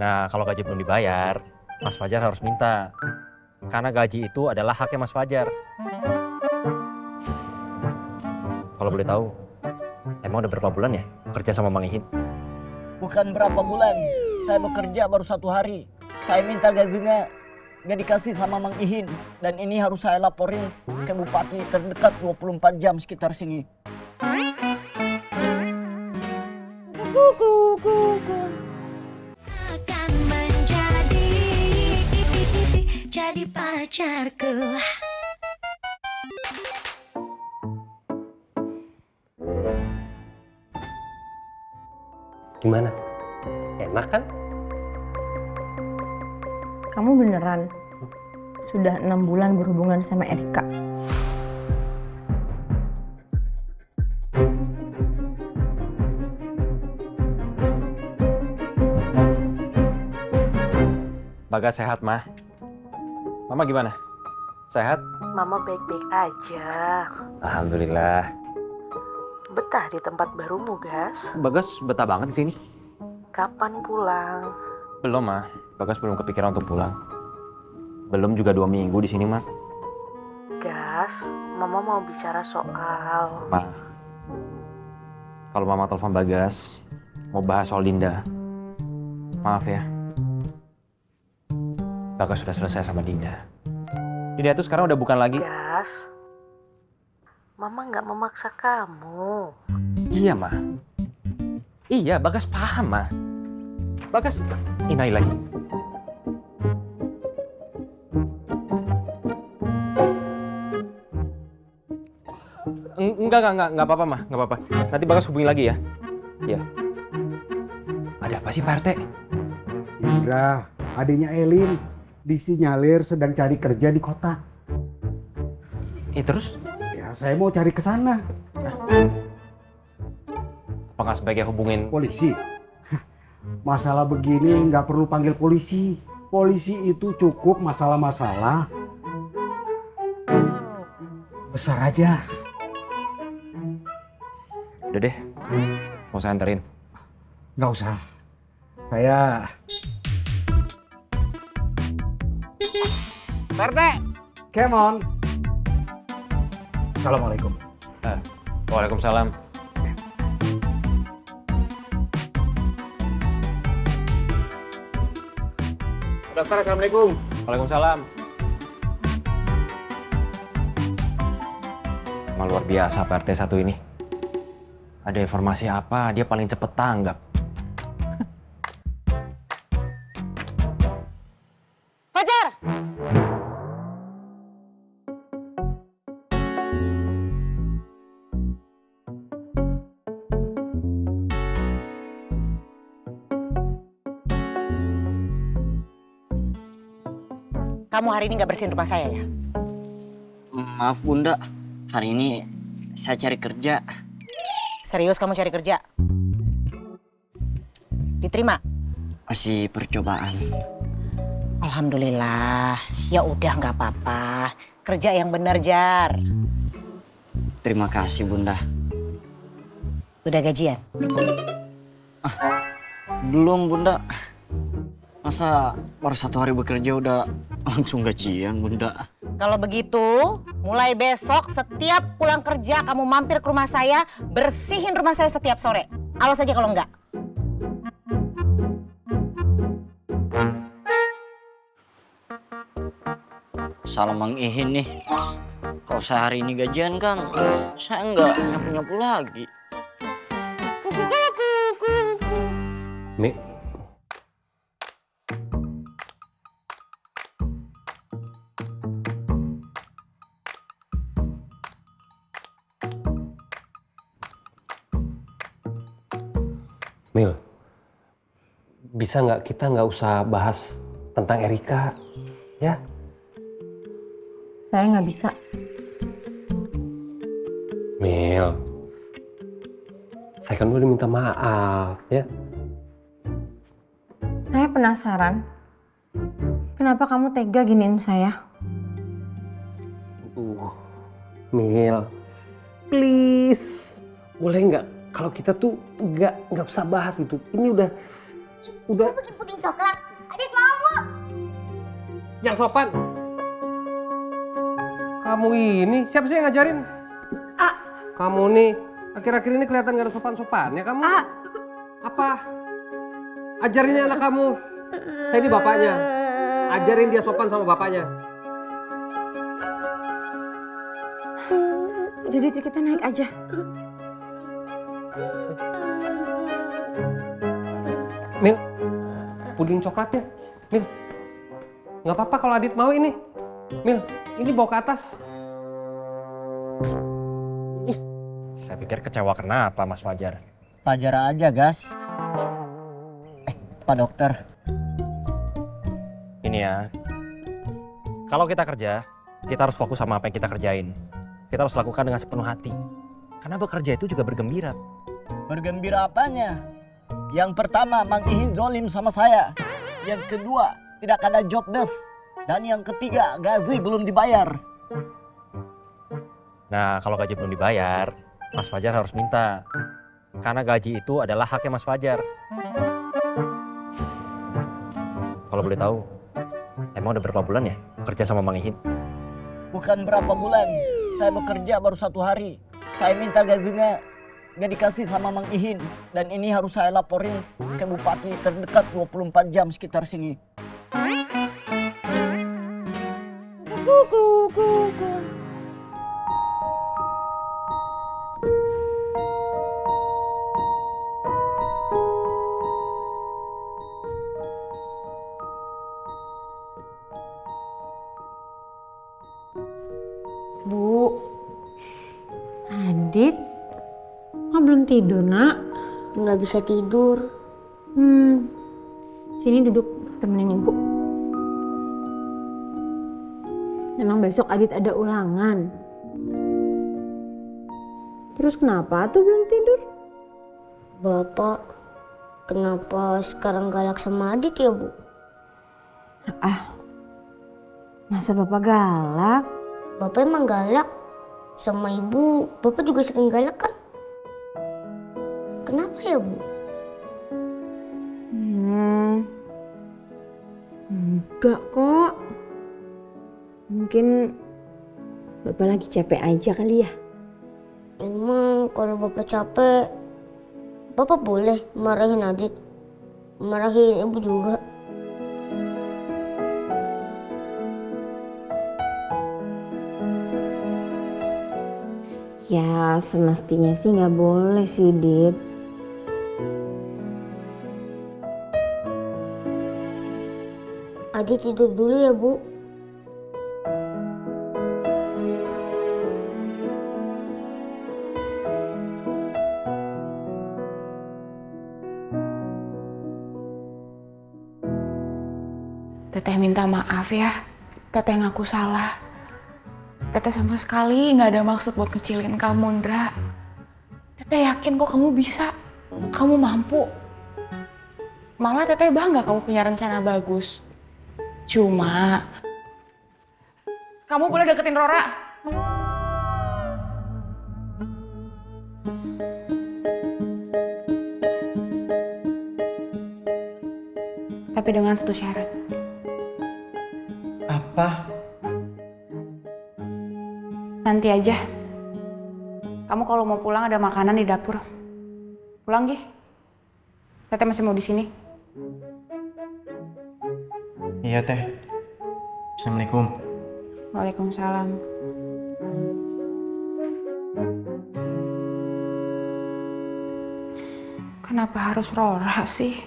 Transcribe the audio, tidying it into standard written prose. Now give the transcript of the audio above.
Nah, kalau gaji belum dibayar, Mas Fajar harus minta. Karena gaji itu adalah haknya Mas Fajar. Kalau boleh tahu, emang udah berapa bulan ya kerja sama Mang Ihin? Bukan berapa bulan, saya bekerja baru 1 hari. Saya minta gajinya gak dikasih sama Mang Ihin. Dan ini harus saya laporin ke bupati terdekat 24 jam sekitar sini. Akan jadi pacarku. Gimana? Enak kan? Kamu beneran sudah 6 bulan berhubungan sama Erika? Bagas sehat, Mah. Mama gimana? Sehat? Mama baik-baik aja. Alhamdulillah. Betah di tempat barumu, Gas? Bagas betah banget di sini. Kapan pulang? Belum, Mah. Bagas belum kepikiran untuk pulang. Belum juga 2 minggu di sini, Mah. Gas, Mama mau bicara soal... Mah, kalau Mama telepon Bagas, mau bahas soal Dinda. Maaf ya. Bagas sudah selesai sama Dinda. Dinda itu sekarang udah bukan lagi... Gas, Mama nggak memaksa kamu. Iya, Mah. Iya, Bagas paham, Mah. Bagas, inai lagi. Enggak apa-apa, Mah. Enggak apa-apa. Nanti Bagas hubungi lagi ya. Iya. Ada apa sih, Pak RT? Indra, adiknya Elin, disinyalir sedang cari kerja di kota. Terus? Ya, saya mau cari ke sana. Apa nggak sebaiknya hubungin... Polisi? Masalah begini nggak perlu panggil polisi. Polisi itu cukup masalah-masalah besar aja. Udah deh, mau saya anterin. Nggak usah. Saya... Pak RT! Come on. Assalamualaikum. Waalaikumsalam. Dokter, assalamualaikum. Waalaikumsalam. Emang luar biasa Pak RT satu ini. Ada informasi apa, dia paling cepet tanggap. Fajar! Kamu hari ini nggak bersihin rumah saya ya? Maaf Bunda, hari ini saya cari kerja. Serius kamu cari kerja? Diterima? Masih percobaan. Alhamdulillah. Ya udah nggak apa-apa. Kerja yang benar, Jar. Terima kasih Bunda. Udah gajian? Belum Bunda. Masa baru 1 hari bekerja udah langsung gajian Bunda? Kalau begitu, mulai besok setiap pulang kerja kamu mampir ke rumah saya, bersihin rumah saya setiap sore. Awas aja kalau enggak. Salah Mang Ihin nih. Kalau saya hari ini gajian kan, saya nggak nyapu-nyapu lagi. Mi, Mil, bisa nggak kita nggak usah bahas tentang Erika, ya? Saya nggak bisa. Mil, saya kan udah minta maaf, ya? Saya penasaran, kenapa kamu tega giniin saya? Mil, please, boleh nggak? Kalau kita tuh nggak usah bahas itu. Ini Udah. Bikin puding coklat. Adit mau, Bu. Yang sopan. Kamu ini, siapa sih yang ngajarin? Kamu nih, akhir-akhir ini kelihatan gak ada sopan-sopannya kamu. Apa? Ajarin anak kamu. Saya ini bapaknya. Ajarin dia sopan sama bapaknya. Jadi kita naik aja. Mil, puding coklatnya. Mil, nggak apa-apa kalau Adit mau ini. Mil, ini bawa ke atas. Saya pikir kecewa kenapa Mas Fajar? Fajar aja, Gas. Pak Dokter. Ini ya, kalau kita kerja, kita harus fokus sama apa yang kita kerjain. Kita harus lakukan dengan sepenuh hati. Karena bekerja itu juga bergembira. Bergembira apanya? Yang pertama, Mang Ihin zolim sama saya. Yang kedua, tidak ada job desk. Dan yang ketiga, gaji belum dibayar. Nah, kalau gaji belum dibayar, Mas Fajar harus minta. Karena gaji itu adalah haknya Mas Fajar. Kalau boleh tahu, emang udah berapa bulan ya kerja sama Mang Ihin? Bukan berapa bulan, saya bekerja baru 1 hari. Saya minta gajinya nggak dikasih sama Mang Ihin. Dan ini harus saya laporin ke bupati terdekat 24 jam sekitar sini. Bu, Adit, belum tidur, Nak? nggak bisa tidur. Sini duduk temenin Ibu. Emang besok Adit ada ulangan. Terus kenapa tuh belum tidur? Bapak, kenapa sekarang galak sama Adit ya, Bu? Masa Bapak galak? Bapak emang galak. Sama Ibu, Bapak juga sering galak kan? Kenapa ya, Bu? Enggak kok. Mungkin Bapak lagi capek aja kali ya. Emang kalau Bapak capek, Bapak boleh marahin Adit, marahin Ibu juga. Ya semestinya sih nggak boleh sih, Dit. Adit tidur dulu ya, Bu. Teteh minta maaf ya, Teteh ngaku salah. Teteh sama sekali nggak ada maksud buat kecilin kamu, Ndra. Teteh yakin kok kamu bisa, kamu mampu. Malah Teteh bangga kamu punya rencana bagus. Cuma, kamu boleh deketin Rora. Tapi dengan satu syarat. Apa? Nanti aja. Kamu kalau mau pulang ada makanan di dapur. Pulang, Gi. Teteh masih mau di sini. Iya, Teh. Assalamualaikum. Waalaikumsalam. Kenapa harus Rora sih?